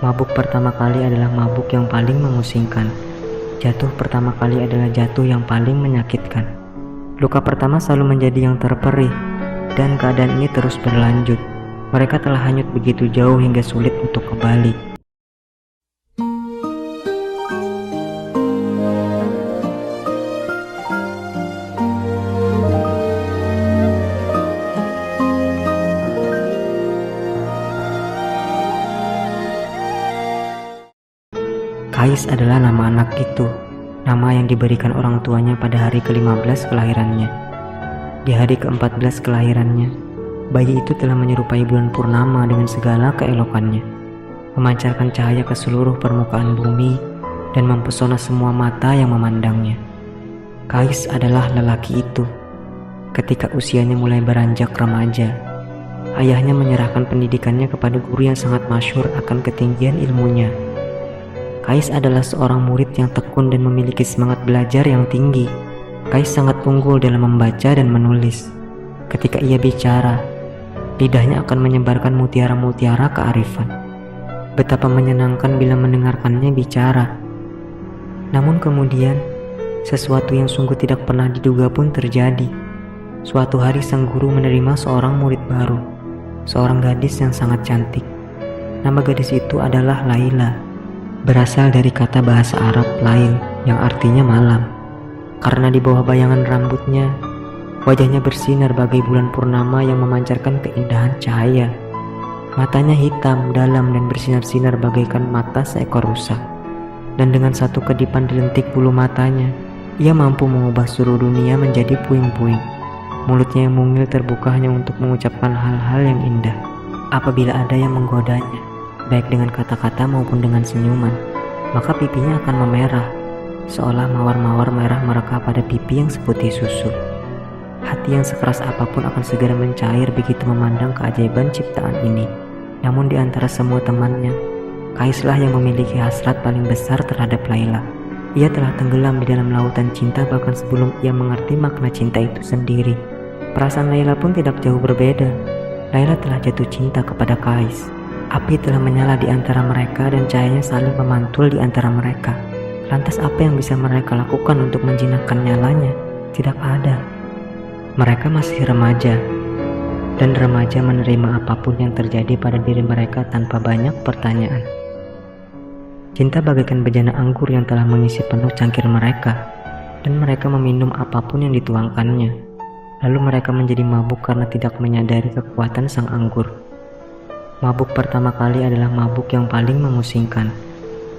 Mabuk pertama kali adalah mabuk yang paling memusingkan. Jatuh pertama kali adalah jatuh yang paling menyakitkan. Luka pertama selalu menjadi yang terperih, dan keadaan ini terus berlanjut. Mereka telah hanyut begitu jauh hingga sulit untuk kembali. Kais adalah nama anak itu, nama yang diberikan orang tuanya pada hari ke-15 kelahirannya. Di hari ke-14 kelahirannya, bayi itu telah menyerupai bulan purnama dengan segala keelokannya, memancarkan cahaya ke seluruh permukaan bumi dan mempesona semua mata yang memandangnya. Kais adalah lelaki itu. Ketika usianya mulai beranjak remaja, ayahnya menyerahkan pendidikannya kepada guru yang sangat masyhur akan ketinggian ilmunya. Kais adalah seorang murid yang tekun dan memiliki semangat belajar yang tinggi. Kais sangat unggul dalam membaca dan menulis. Ketika ia bicara, lidahnya akan menyebarkan mutiara-mutiara kearifan. Betapa menyenangkan bila mendengarkannya bicara. Namun kemudian, sesuatu yang sungguh tidak pernah diduga pun terjadi. Suatu hari sang guru menerima seorang murid baru, seorang gadis yang sangat cantik. Nama gadis itu adalah Laila. Berasal dari kata bahasa Arab lail yang artinya malam. Karena di bawah bayangan rambutnya, wajahnya bersinar bagai bulan purnama yang memancarkan keindahan cahaya. Matanya hitam, dalam dan bersinar-sinar bagaikan mata seekor rusa. Dan dengan satu kedipan di lentik bulu matanya, ia mampu mengubah seluruh dunia menjadi puing-puing. Mulutnya yang mungil terbuka hanya untuk mengucapkan hal-hal yang indah. Apabila ada yang menggodanya, baik dengan kata-kata maupun dengan senyuman, maka pipinya akan memerah, seolah mawar-mawar merah merekah pada pipi yang seputih susu. Hati yang sekeras apapun akan segera mencair begitu memandang keajaiban ciptaan ini. Namun di antara semua temannya, Kaislah yang memiliki hasrat paling besar terhadap Laila. Ia telah tenggelam di dalam lautan cinta bahkan sebelum ia mengerti makna cinta itu sendiri. Perasaan Laila pun tidak jauh berbeda. Laila telah jatuh cinta kepada Kais. Api telah menyala di antara mereka dan cahayanya saling memantul di antara mereka. Lantas apa yang bisa mereka lakukan untuk menjinakkan nyalanya? Tidak ada. Mereka masih remaja, dan remaja menerima apapun yang terjadi pada diri mereka tanpa banyak pertanyaan. Cinta bagaikan bejana anggur yang telah mengisi penuh cangkir mereka, dan mereka meminum apapun yang dituangkannya. Lalu mereka menjadi mabuk karena tidak menyadari kekuatan sang anggur. Mabuk pertama kali adalah mabuk yang paling memusingkan.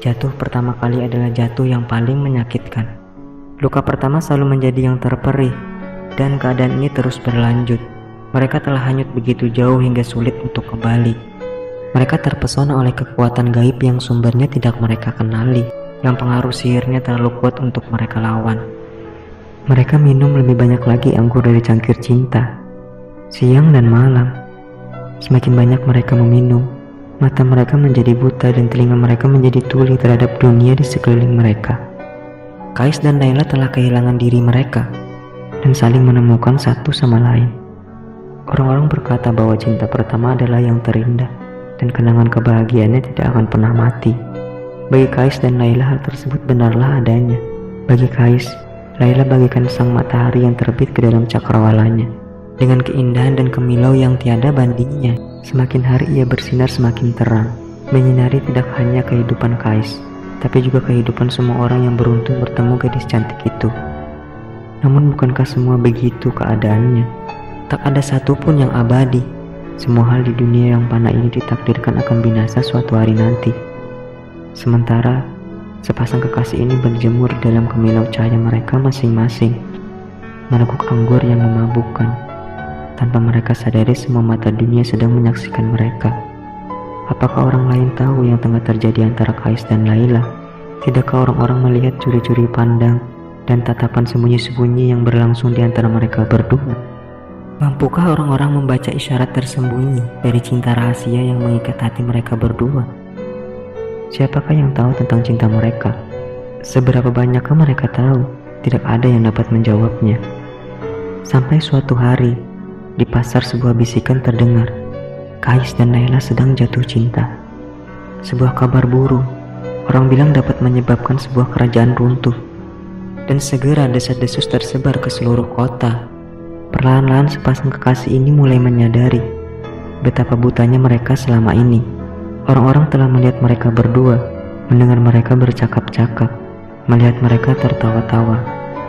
Jatuh pertama kali adalah jatuh yang paling menyakitkan. Luka pertama selalu menjadi yang terperih, dan keadaan ini terus berlanjut. Mereka telah hanyut begitu jauh hingga sulit untuk kembali. Mereka terpesona oleh kekuatan gaib yang sumbernya tidak mereka kenali, yang pengaruh sihirnya terlalu kuat untuk mereka lawan. Mereka minum lebih banyak lagi anggur dari cangkir cinta, siang dan malam. Semakin banyak mereka meminum, mata mereka menjadi buta dan telinga mereka menjadi tuli terhadap dunia di sekeliling mereka. Kais dan Laila telah kehilangan diri mereka dan saling menemukan satu sama lain. Orang-orang berkata bahwa cinta pertama adalah yang terindah dan kenangan kebahagiaannya tidak akan pernah mati. Bagi Kais dan Laila hal tersebut benarlah adanya. Bagi Kais, Laila bagaikan sang matahari yang terbit ke dalam cakrawalanya. Dengan keindahan dan kemilau yang tiada bandingnya, semakin hari ia bersinar semakin terang, menyinari tidak hanya kehidupan Kais, tapi juga kehidupan semua orang yang beruntung bertemu gadis cantik itu. Namun bukankah semua begitu keadaannya? Tak ada satupun yang abadi. Semua hal di dunia yang fana ini ditakdirkan akan binasa suatu hari nanti. Sementara, sepasang kekasih ini berjemur dalam kemilau cahaya mereka masing-masing, meneguk anggur yang memabukkan. Tanpa mereka sadari semua mata dunia sedang menyaksikan mereka. Apakah orang lain tahu yang tengah terjadi antara Kais dan Laila? Tidakkah orang-orang melihat curi-curi pandang dan tatapan sembunyi-sembunyi yang berlangsung di antara mereka berdua? Mampukah orang-orang membaca isyarat tersembunyi dari cinta rahasia yang mengikat hati mereka berdua? Siapakah yang tahu tentang cinta mereka? Seberapa banyakkah mereka tahu? Tidak ada yang dapat menjawabnya. Sampai suatu hari, di pasar sebuah bisikan terdengar, Kais dan Laila sedang jatuh cinta. Sebuah kabar buruk, orang bilang dapat menyebabkan sebuah kerajaan runtuh. Dan segera desas-desus tersebar ke seluruh kota. Perlahan-lahan sepasang kekasih ini mulai menyadari betapa butanya mereka selama ini. Orang-orang telah melihat mereka berdua, mendengar mereka bercakap-cakap, melihat mereka tertawa-tawa,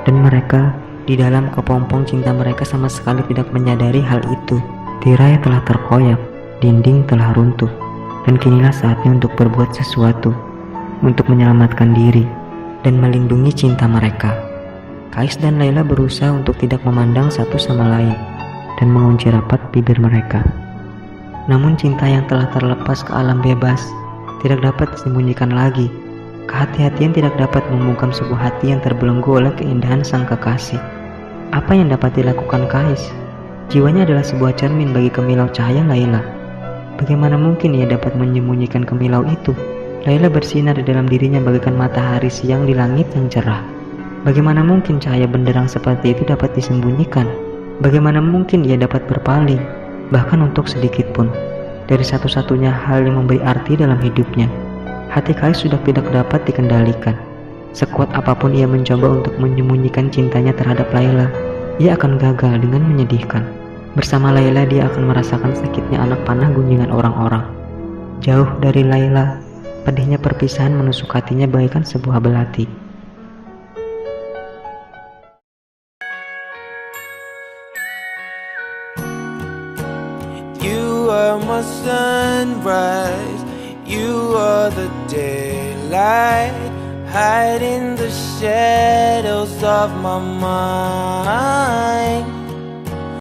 dan mereka di dalam kepompong cinta mereka sama sekali tidak menyadari hal itu. Tirai telah terkoyak, dinding telah runtuh, dan kinilah saatnya untuk berbuat sesuatu, untuk menyelamatkan diri dan melindungi cinta mereka. Kais dan Layla berusaha untuk tidak memandang satu sama lain dan mengunci rapat bibir mereka. Namun cinta yang telah terlepas ke alam bebas tidak dapat disembunyikan lagi. Kehati-hatian tidak dapat membungkam sebuah hati yang terbelenggu oleh keindahan sang kekasih. Apa yang dapat dilakukan Kais? Jiwanya adalah sebuah cermin bagi kemilau cahaya Layla. Bagaimana mungkin ia dapat menyembunyikan kemilau itu? Layla bersinar di dalam dirinya bagaikan matahari siang di langit yang cerah. Bagaimana mungkin cahaya benderang seperti itu dapat disembunyikan? Bagaimana mungkin ia dapat berpaling, bahkan untuk sedikit pun, dari satu-satunya hal yang memberi arti dalam hidupnya? Hati Kais sudah tidak dapat dikendalikan. Sekuat apapun ia mencoba untuk menyembunyikan cintanya terhadap Layla, ia akan gagal dengan menyedihkan. Bersama Layla dia akan merasakan sakitnya anak panah gunjingan orang-orang. Jauh dari Layla, pedihnya perpisahan menusuk hatinya bagaikan sebuah belati. You are my sunrise, you are the daylight, hide in the shadows of my mind.